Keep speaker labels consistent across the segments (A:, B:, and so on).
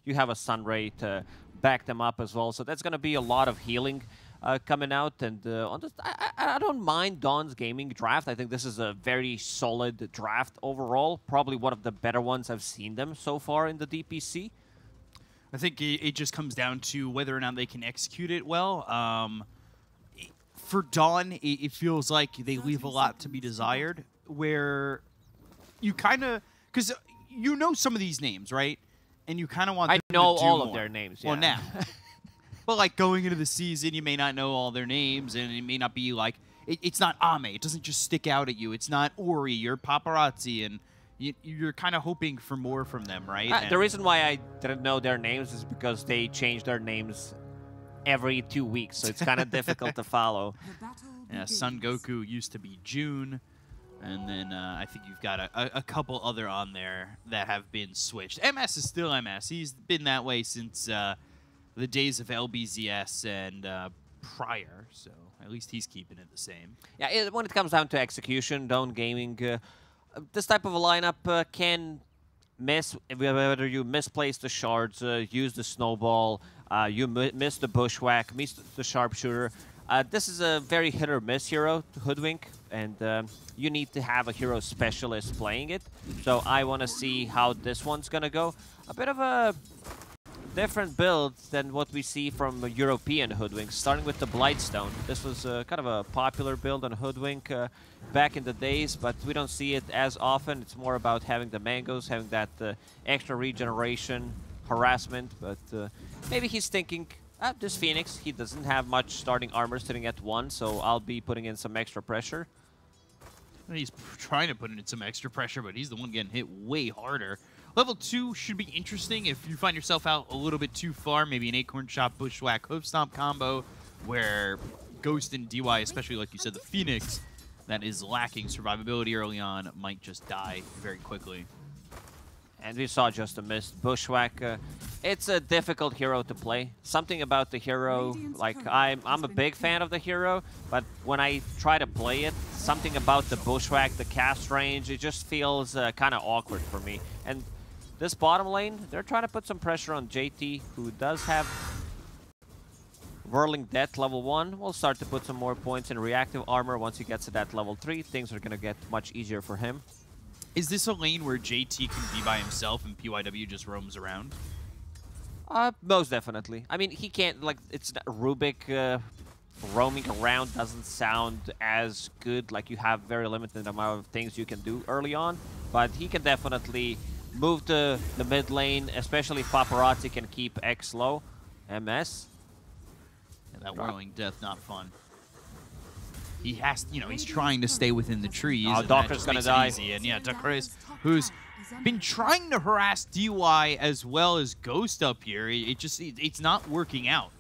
A: you have a Sunray to back them up as well. So that's going to be a lot of healing coming out. And on this, I don't mind Dawn's gaming draft. I think this is a very solid draft overall. Probably one of the better ones I've seen them so far in the DPC.
B: I think it just comes down to whether or not they can execute it well. For Dawn, it feels like they leave a lot to be desired, where you kind of, because you know some of these names, right? And you kind of want them to do
A: all
B: more.
A: of their names, yeah.
B: Well, now. But like going into the season, you may not know all their names, and it may not be like, it's not Ame. It doesn't just stick out at you. It's not Ori or Paparazzi, and you're kind of hoping for more from them, right?
A: The reason why I didn't know their names is because they change their names every 2 weeks, so it's kind of difficult to follow.
B: Yeah, Son Goku used to be June, and then I think you've got a couple other on there that have been switched. MS is still MS. He's been that way since the days of LBZS and prior, so at least he's keeping it the same.
A: Yeah, when it comes down to execution, Dawn Gaming, this type of a lineup can miss, whether you misplace the shards, use the snowball, you miss the bushwhack, miss the sharpshooter. This is a very hit-or-miss hero to Hoodwink, and you need to have a hero specialist playing it. So I want to see how this one's going to go. A bit of a different build than what we see from European Hoodwink, starting with the Blightstone. This was kind of a popular build on Hoodwink back in the days, but we don't see it as often. It's more about having the mangoes, having that extra regeneration, harassment, but maybe he's thinking, this Phoenix, he doesn't have much starting armor sitting at 1, so I'll be putting in some extra pressure.
B: He's trying to put in some extra pressure, but he's the one getting hit way harder. Level 2 should be interesting if you find yourself out a little bit too far, maybe an Acorn Chop, Bushwhack, Hoof Stomp combo, where Ghost and DY, especially like you said, the Phoenix, that is lacking survivability early on, might just die very quickly.
A: And we saw just a missed Bushwhack. It's a difficult hero to play. Something about the hero, like I'm a big fan of the hero, but when I try to play it, something about the Bushwhack, the cast range, it just feels kind of awkward for me. And this bottom lane, they're trying to put some pressure on JT, who does have Whirling Death level 1. We'll start to put some more points in reactive armor. Once he gets to that level 3, things are going to get much easier for him.
B: Is this a lane where JT can be by himself and PYW just roams around?
A: Most definitely. I mean, he can't, like, it's Rubik roaming around doesn't sound as good. Like, you have very limited amount of things you can do early on, but he can definitely move to the mid lane, especially if Paparazzi can keep X low. MS.
B: Yeah, that Whirling Death, not fun. He has, you know, he's trying to stay within the trees.
A: Oh, Doctor's gonna die.
B: And yeah, Aster.Aries, who's been trying to harass DY as well as Ghost up here. It's not working out.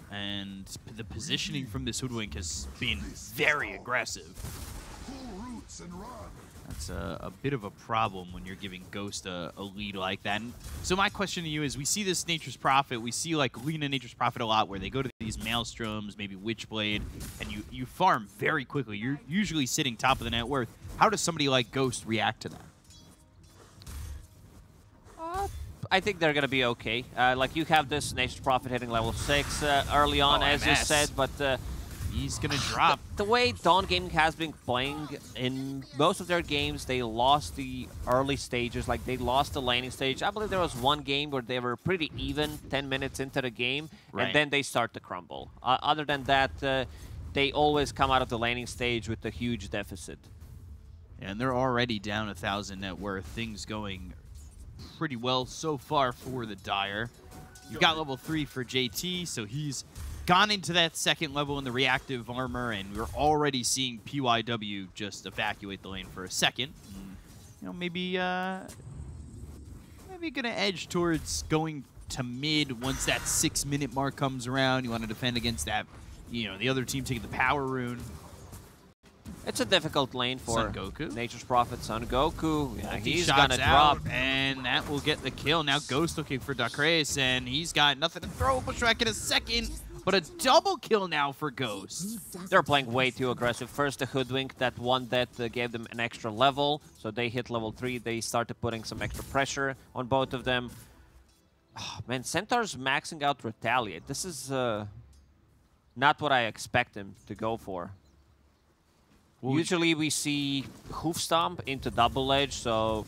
B: And the positioning from this Hoodwink has been very aggressive. That's a bit of a problem when you're giving Ghost a lead like that. And so my question to you is, we see this Nature's Prophet, we see like Lena Nature's Prophet a lot, where they go to these Maelstroms, maybe Witchblade, and you farm very quickly. You're usually sitting top of the net worth. How does somebody like Ghost react to that?
A: I think they're going to be okay. Like, you have this Nature's Prophet hitting level 6 early on, as you said, but
B: he's going to drop.
A: The way Dawn Gaming has been playing, in most of their games, they lost the early stages. Like, they lost the laning stage. I believe there was one game where they were pretty even 10 minutes into the game, and then they start to crumble. Other than that, they always come out of the laning stage with a huge deficit.
B: And they're already down 1,000 net worth. Things going pretty well so far for the Dire. You've got level 3 for JT, so he's gone into that second level in the reactive armor, and we're already seeing PYW just evacuate the lane for a second. And, you know, maybe gonna edge towards going to mid once that 6-minute mark comes around. You want to defend against that, you know, the other team taking the power rune.
A: It's a difficult lane for
B: Son Goku.
A: Nature's Prophet, Son Goku. Yeah, he's
B: shots
A: gonna drop.
B: And that will get the kill. Now Ghost looking for Aster.Aries, and he's got nothing to throw. Bushwhack in a second, but a double kill now for Ghost.
A: They're playing way too aggressive. First the Hoodwink, that one that gave them an extra level. So they hit level 3. They started putting some extra pressure on both of them. Oh, man, Centaur's maxing out Retaliate. This is not what I expect him to go for.
B: Well,
A: usually we see Hoof Stomp into Double Edge, so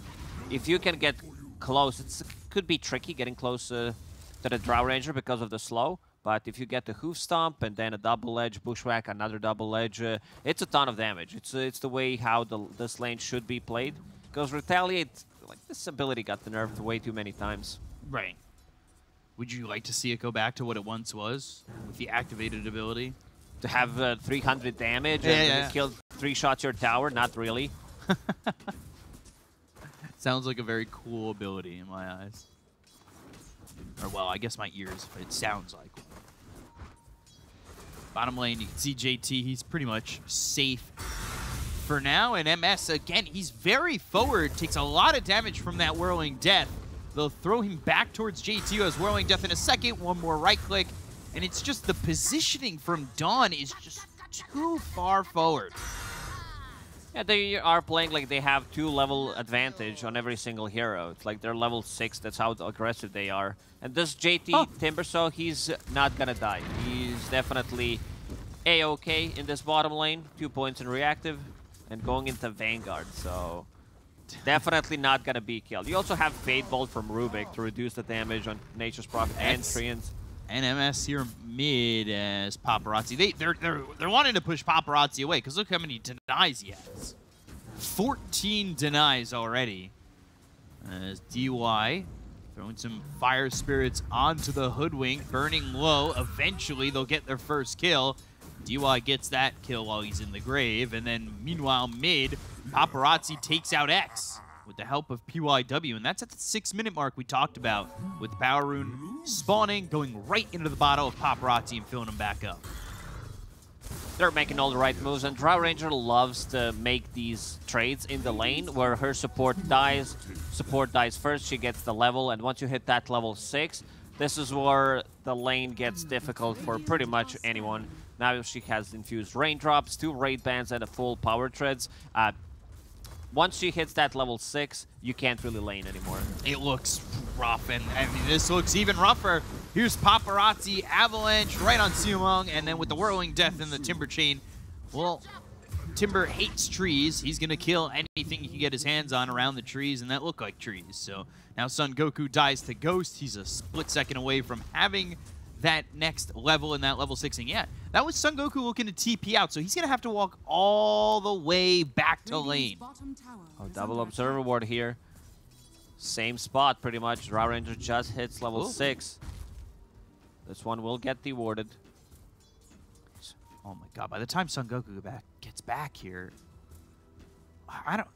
A: if you can get close, it could be tricky getting close to the Drow Ranger because of the slow. But if you get the Hoof Stomp and then a Double Edge, Bushwhack, another Double Edge, it's a ton of damage. It's the way how this lane should be played. Because Retaliate, like, this ability got nerfed way too many times.
B: Right. Would you like to see it go back to what it once was with the activated ability?
A: To have 300 damage and kill 3 shots your tower? Not really.
B: Sounds like a very cool ability in my eyes. Or, well, I guess my ears, but it sounds like one. Bottom lane, you can see JT, he's pretty much safe for now. And MS, again, he's very forward, takes a lot of damage from that Whirling Death. They'll throw him back towards JT, who has Whirling Death in a second. One more right click. And it's just the positioning from Dawn is just too far forward.
A: Yeah, they are playing like they have 2-level advantage on every single hero. It's like they're level 6, that's how aggressive they are. And this JT Timbersaw, he's not gonna die. He's definitely A-okay in this bottom lane. 2 points in reactive and going into Vanguard, so definitely not gonna be killed. You also have Fade Bolt from Rubik to reduce the damage on Nature's Prophet and Treants.
B: And MS here mid as Paparazzi. They're wanting to push Paparazzi away because look how many denies he has. 14 denies already. As DY throwing some Fire Spirits onto the Hoodwink, burning low. Eventually they'll get their first kill. DY gets that kill while he's in the grave. And then meanwhile mid, Paparazzi takes out X with the help of PYW, and that's at the 6-minute mark we talked about, with the Power Rune spawning, going right into the bottle of Paparazzi and filling him back up.
A: They're making all the right moves, and Drow Ranger loves to make these trades in the lane where her support dies first, she gets the level, and once you hit that level 6, this is where the lane gets difficult for pretty much anyone. Now she has infused raindrops, 2 raid bans, and a full power treads. Once she hits that level 6, you can't really lane anymore.
B: It looks rough, and I mean, this looks even rougher. Here's Paparazzi, Avalanche right on Siumong, and then with the Whirling Death and the Timber Chain, well, Timber hates trees. He's going to kill anything he can get his hands on around the trees, and that look like trees. So now Son Goku dies to Ghost. He's a split second away from having that next level in that level 6. And yeah, that was Son Goku looking to TP out, so he's going to have to walk all the way back to lane.
A: Oh, double Observer Ward here. Same spot, pretty much. Drow Ranger just hits level 6. This one will get dewarded.
B: Oh my god, by the time Son Goku gets back here, I don't...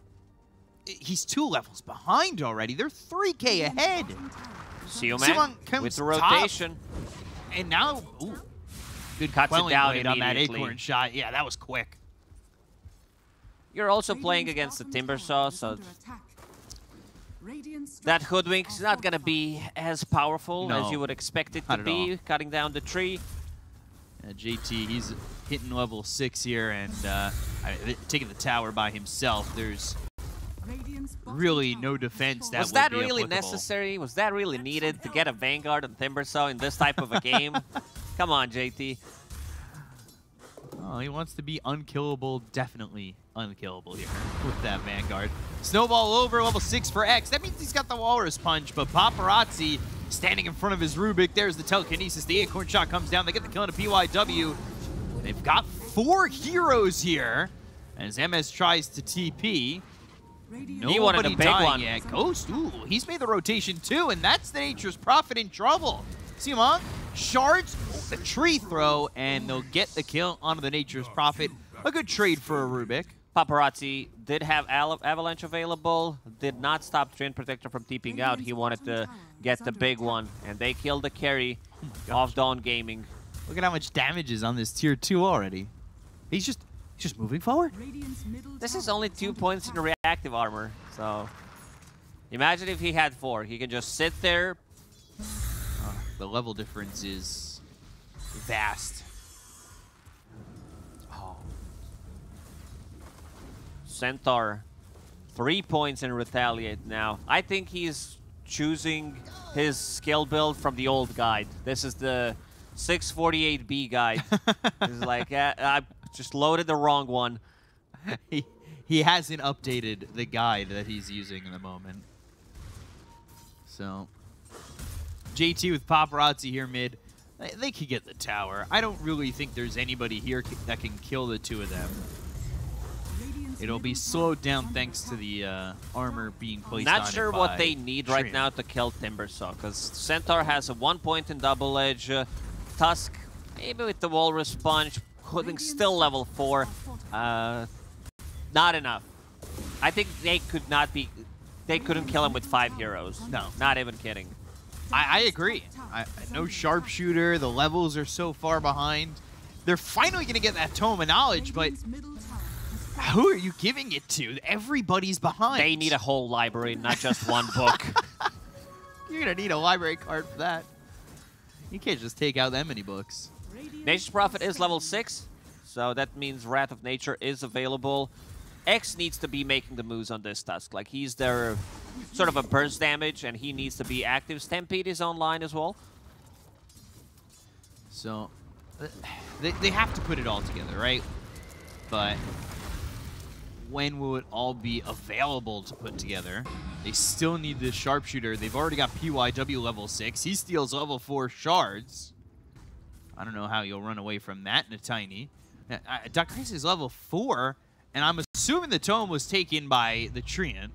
B: He's 2 levels behind already. They're 3K ahead.
A: Siumang with the rotation.
B: Top. And now, ooh, good
A: cuts it down
B: blade on that Acorn shot. Yeah, that was quick.
A: You're also playing against the Timbersaw, so that Hoodwink is not going to be as powerful as you would expect it to be, cutting down the tree.
B: JT, he's hitting level 6 here and taking the tower by himself. There's really no defense that
A: was that really necessary? Was that really needed to get a Vanguard on Timbersaw in this type of a game? Come on, JT.
B: Oh, he wants to be unkillable, definitely unkillable here with that Vanguard. Snowball over, level 6 for X. That means he's got the Walrus Punch, but Paparazzi standing in front of his Rubik. There's the telekinesis. The Acorn shot comes down. They get the kill into PYW. They've got 4 heroes here as MS tries to TP.
A: He wanted a big one.
B: Yet. Ghost, ooh, he's made the rotation too, and that's the Nature's Prophet in trouble. See him on? Shards, the tree throw, and they'll get the kill onto the Nature's Prophet. A good trade for a Rubik.
A: Paparazzi did have Avalanche available, did not stop Treant Protector from TPing out. He wanted to get the big one, and they killed the carry of Dawn Gaming.
B: Look at how much damage is on this tier 2 already. He's just moving forward.
A: This is only 2 points in reactive armor, so imagine if he had 4. He can just sit there.
B: The level difference is vast.
A: Oh. Centaur, 3 points in Retaliate now. I think he's choosing his skill build from the old guide. This is the 648B guide. He's like, I just loaded the wrong one.
B: He hasn't updated the guide that he's using in the moment. So, JT with Paparazzi here mid. They could get the tower. I don't really think there's anybody here that can kill the two of them. It'll be slowed down thanks to the armor being placed on it.
A: Not sure what they need right now to kill Timbersaw, because Centaur has a 1 point in double edge. Tusk, maybe with the Walrus Punch, still level 4. Not enough. I think they couldn't kill him with 5 heroes.
B: No.
A: Not even kidding.
B: I agree. No sharpshooter. The levels are so far behind. They're finally going to get that Tome of Knowledge, but who are you giving it to? Everybody's behind.
A: They need a whole library, not just one book.
B: You're going to need a library card for that. You can't just take out that many books.
A: Nature's Prophet is level 6, so that means Wrath of Nature is available. X needs to be making the moves on this Tusk. Like, he's their sort of a burst damage, and he needs to be active. Stampede is online as well.
B: So, they have to put it all together, right? But when will it all be available to put together? They still need this sharpshooter. They've already got PYW level 6. He steals level 4 shards. I don't know how you'll run away from that in a tiny. Aster.Aries is level 4, and I'm assuming the Tome was taken by the Treant.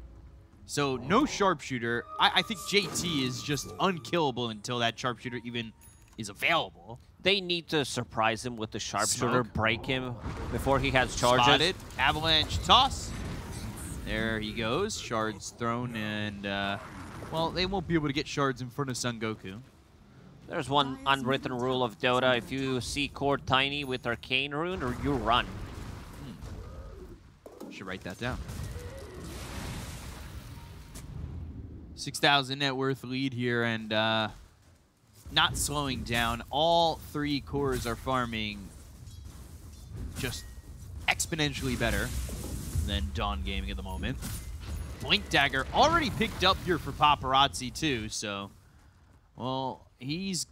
B: So no sharpshooter. I think JT is just unkillable until that sharpshooter even is available.
A: They need to surprise him with the sharpshooter, break him before he has charges.
B: Spotted. Avalanche toss. There he goes. Shards thrown, and, well, they won't be able to get shards in front of Son Goku.
A: There's one unwritten rule of Dota. If you see Core Tiny with Arcane Rune, or you run.
B: Should write that down. 6,000 net worth lead here, and not slowing down. All 3 cores are farming just exponentially better than Dawn Gaming at the moment. Blink Dagger already picked up here for Paparazzi too, so, well, these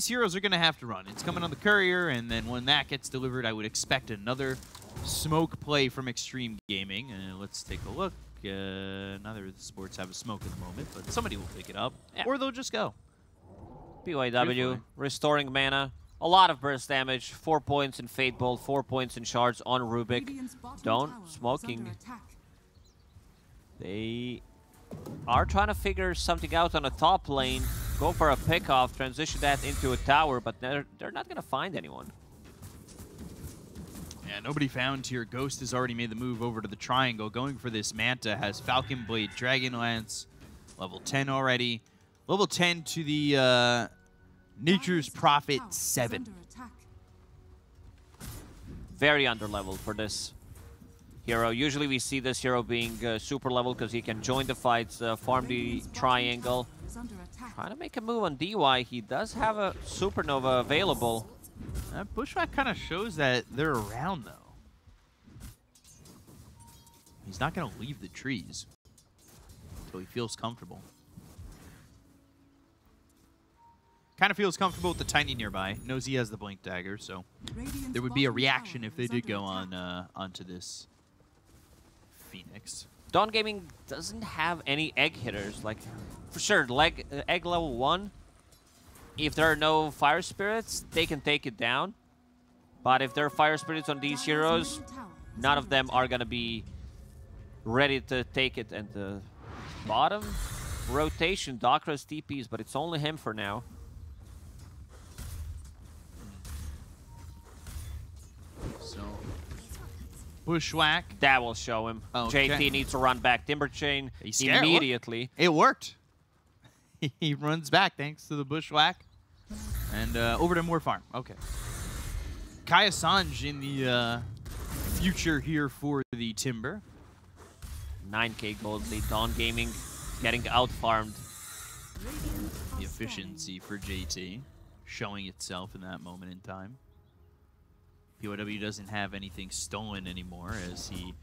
B: heroes are going to have to run. It's coming on the courier, and then when that gets delivered, I would expect another smoke play from Xtreme Gaming. Let's take a look. Neither of the sports have a smoke at the moment, but somebody will pick it up, or they'll just go.
A: PYW, restoring mana. A lot of burst damage. 4 points in Fate Bolt, 4 points in shards on Rubik. Don't smoking. They are trying to figure something out on the top lane. Go for a pick-off, transition that into a tower, but they're not going to find anyone.
B: Yeah, nobody found here. Ghost has already made the move over to the triangle. Going for this Manta, has Falcon Blade, Dragonlance, level 10 already. Level 10 to the Nature's Prophet 7.
A: Very underleveled for this hero. Usually we see this hero being super level because he can join the fights, farm the triangle. Trying to make a move on DY. He does have a Supernova available.
B: Bushwhack kind of shows that they're around, though. He's not going to leave the trees until he feels comfortable. Kind of feels comfortable with the Tiny nearby. Knows he has the Blink Dagger, so there would be a reaction if they did go on onto this Phoenix.
A: Dawn Gaming doesn't have any egg hitters. Like, for sure, egg level 1, if there are no Fire Spirits, they can take it down. But if there are Fire Spirits on these heroes, none of them are going to be ready to take it. And the bottom rotation, Docra's TPs, but it's only him for now.
B: So, Bushwhack.
A: That will show him.
B: Okay.
A: JT needs to run back Timber Chain immediately.
B: It worked. He runs back thanks to the Bushwhack. And over to more farm. Okay. Kaya Sanj in the future here for the Timber.
A: 9k gold lead. Dawn Gaming getting out-farmed.
B: The efficiency for JT showing itself in that moment in time. PYW doesn't have anything stolen anymore, as he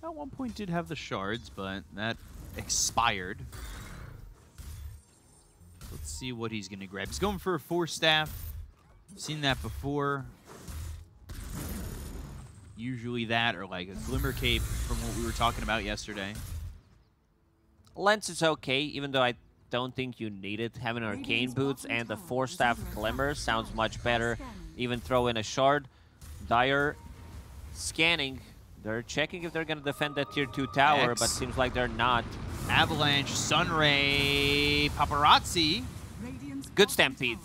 B: at one point did have the shards, but that expired. Let's see what he's going to grab. He's going for a 4-staff. Seen that before. Usually that or like a Glimmer Cape from what we were talking about yesterday.
A: Lens is okay, even though I don't think you need it. Having Arcane Boots and the 4-staff Glimmer sounds much better. Even throw in a Shard. Dire scanning. They're checking if they're going to defend that tier 2 tower, but seems like they're not.
B: Avalanche, Sunray, Paparazzi.
A: Good Stampede.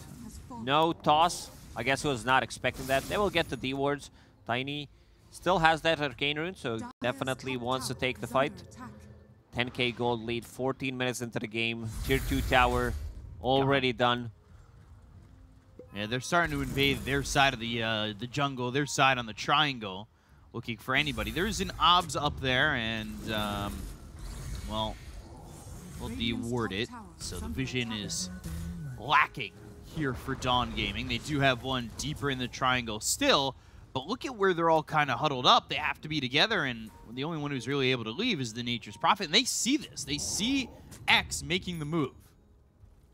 A: No toss. I guess he was not expecting that. They will get the D wards. Tiny still has that Arcane Rune, so definitely wants to take the fight. 10k gold lead, 14 minutes into the game. Tier 2 tower already done.
B: Yeah, they're starting to invade their side of the jungle, their side on the triangle, looking for anybody. There's an OBS up there, and, well, we'll de-ward it. So the vision is lacking here for Dawn Gaming. They do have one deeper in the triangle still, but look at where they're all kind of huddled up. They have to be together, and the only one who's really able to leave is the Nature's Prophet. And they see this. They see X making the move.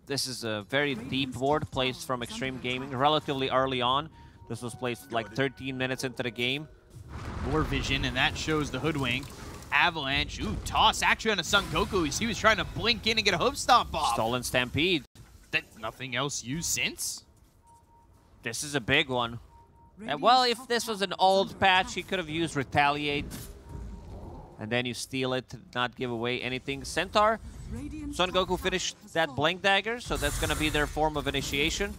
A: This is a very deep ward placed from Xtreme Gaming relatively early on. This was placed like 13 minutes into the game.
B: More vision, and that shows the Hoodwink. Avalanche, ooh, toss actually on a Son Goku. He was trying to blink in and get a Hope Stomp off.
A: Stolen Stampede.
B: Nothing else used since?
A: This is a big one. Well, if this was an old patch, he could have used Retaliate. And then you steal it to not give away anything. Centaur, Son Goku finished that Blink Dagger, so that's going to be their form of initiation.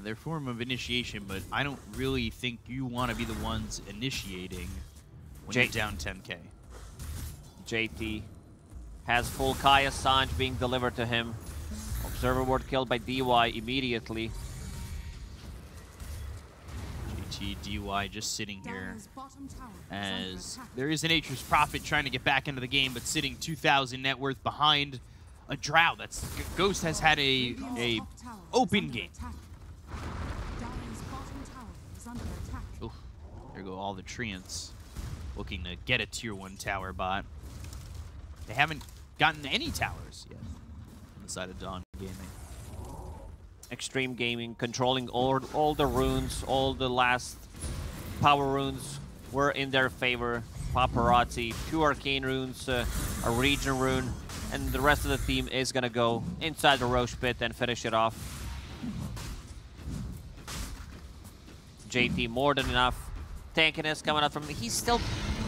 B: Their form of initiation, but I don't really think you want to be the ones initiating when you're down 10k.
A: JT has full Kaya Sanj being delivered to him. Observer ward killed by DY immediately.
B: JT, DY just sitting here as there is an Nature's Prophet trying to get back into the game, but sitting 2,000 net worth behind a Drow. That's Ghost has had a open game. Oof, there go all the Treants looking to get a tier 1 tower bot. They haven't gotten any towers yet on the side of Dawn Gaming.
A: Xtreme Gaming controlling all the runes, all the last power runes were in their favor. Paparazzi, 2 arcane runes, a region rune, and the rest of the team is gonna go inside the Roche pit and finish it off. JT more than enough. Tankiness coming out from him. He still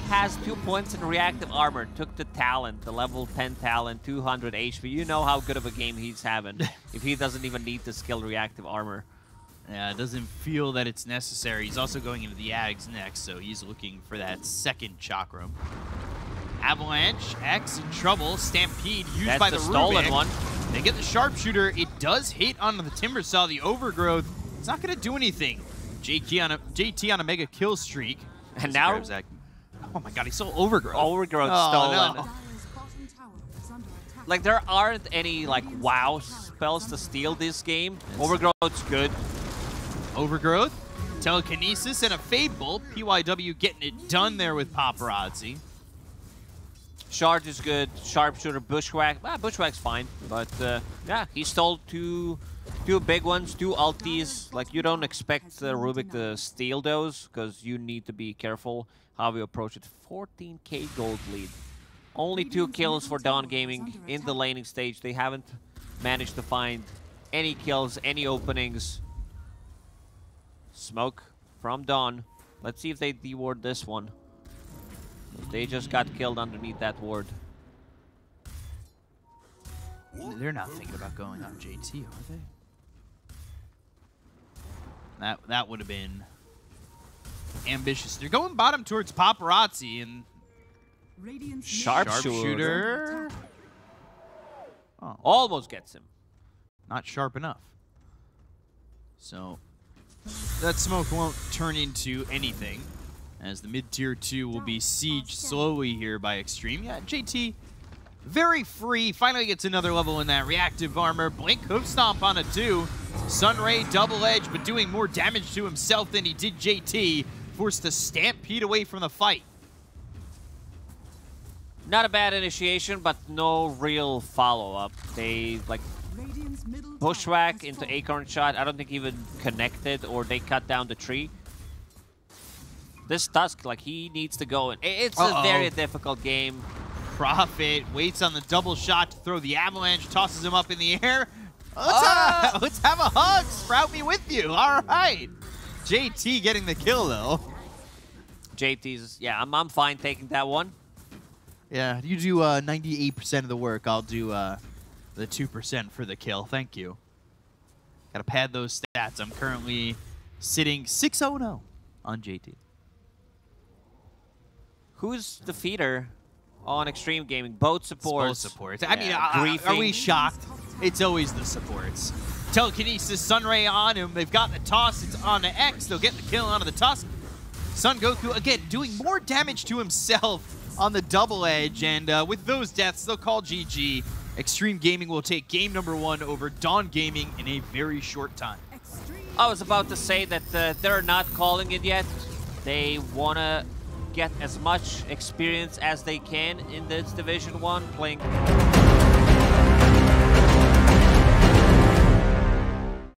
A: has 2 points in reactive armor. Took the talent, the level 10 talent, 200 HP. You know how good of a game he's having if he doesn't even need to skill reactive armor.
B: Yeah, it doesn't feel that it's necessary. He's also going into the Ags next, so he's looking for that second Chakram. Avalanche, X in trouble. Stampede used by the
A: stolen
B: Rubik.
A: one.
B: They get the Sharpshooter. It does hit onto the Timbersaw, the Overgrowth. It's not going to do anything. JT on a mega kill streak.
A: And now...
B: Oh my god, he's so Overgrowth.
A: Overgrowth stolen. No. Like, there aren't any, like, wow spells to steal this game. Overgrowth's good.
B: Overgrowth, Telekinesis, and a Fable. PYW getting it done there with Paparazzi.
A: Shard is good. Sharpshooter, Bushwhack. Bushwhack's fine. But, yeah, he stole two big ones, 2 ultis. Like, you don't expect Rubik to steal those, because you need to be careful how we approach it. 14k gold lead. Only 2 kills for Dawn Gaming in the laning stage. They haven't managed to find any kills, any openings. Smoke from Dawn. Let's see if they de-ward this one. They just got killed underneath that ward.
B: They're not thinking about going on JT, are they? That would have been ambitious. They're going bottom towards Paparazzi, and
A: Sharpshooter. Oh. Almost gets him.
B: Not sharp enough. So that smoke won't turn into anything, as the mid-tier 2 will be sieged slowly here by Xtreme. Yeah, JT very free. Finally gets another level in that reactive armor. Blink Hoof Stomp on a 2. Sunray double edge, but doing more damage to himself than he did JT. Forced to stampede away from the fight.
A: Not a bad initiation, but no real follow-up. They, like, bushwhack into Acorn Shot. I don't think even connected, or they cut down the tree. This Tusk, like, he needs to go. It's a very difficult game.
B: Prophet waits on the double shot to throw the avalanche, tosses him up in the air. Let's have a hug. Sprout me with you. All right. JT getting the kill, though.
A: JT's, yeah, I'm fine taking that one.
B: Yeah, you do 98% of the work. I'll do the 2% for the kill. Thank you. Got to pad those stats. I'm currently sitting 6-0-0 on JT.
A: Who's the feeder on Xtreme Gaming? Both supports.
B: Both supports.
A: Yeah,
B: I mean, are we shocked? It's always the supports. Telekinesis, Sunray on him. They've got the toss. It's on to X. They'll get the kill onto the Tusk. Son Goku, again, doing more damage to himself on the double edge. And with those deaths, they'll call GG. Xtreme Gaming will take game number 1 over Dawn Gaming in a very short time.
A: I was about to say that they're not calling it yet. They want to get as much experience as they can in this Division 1 playing.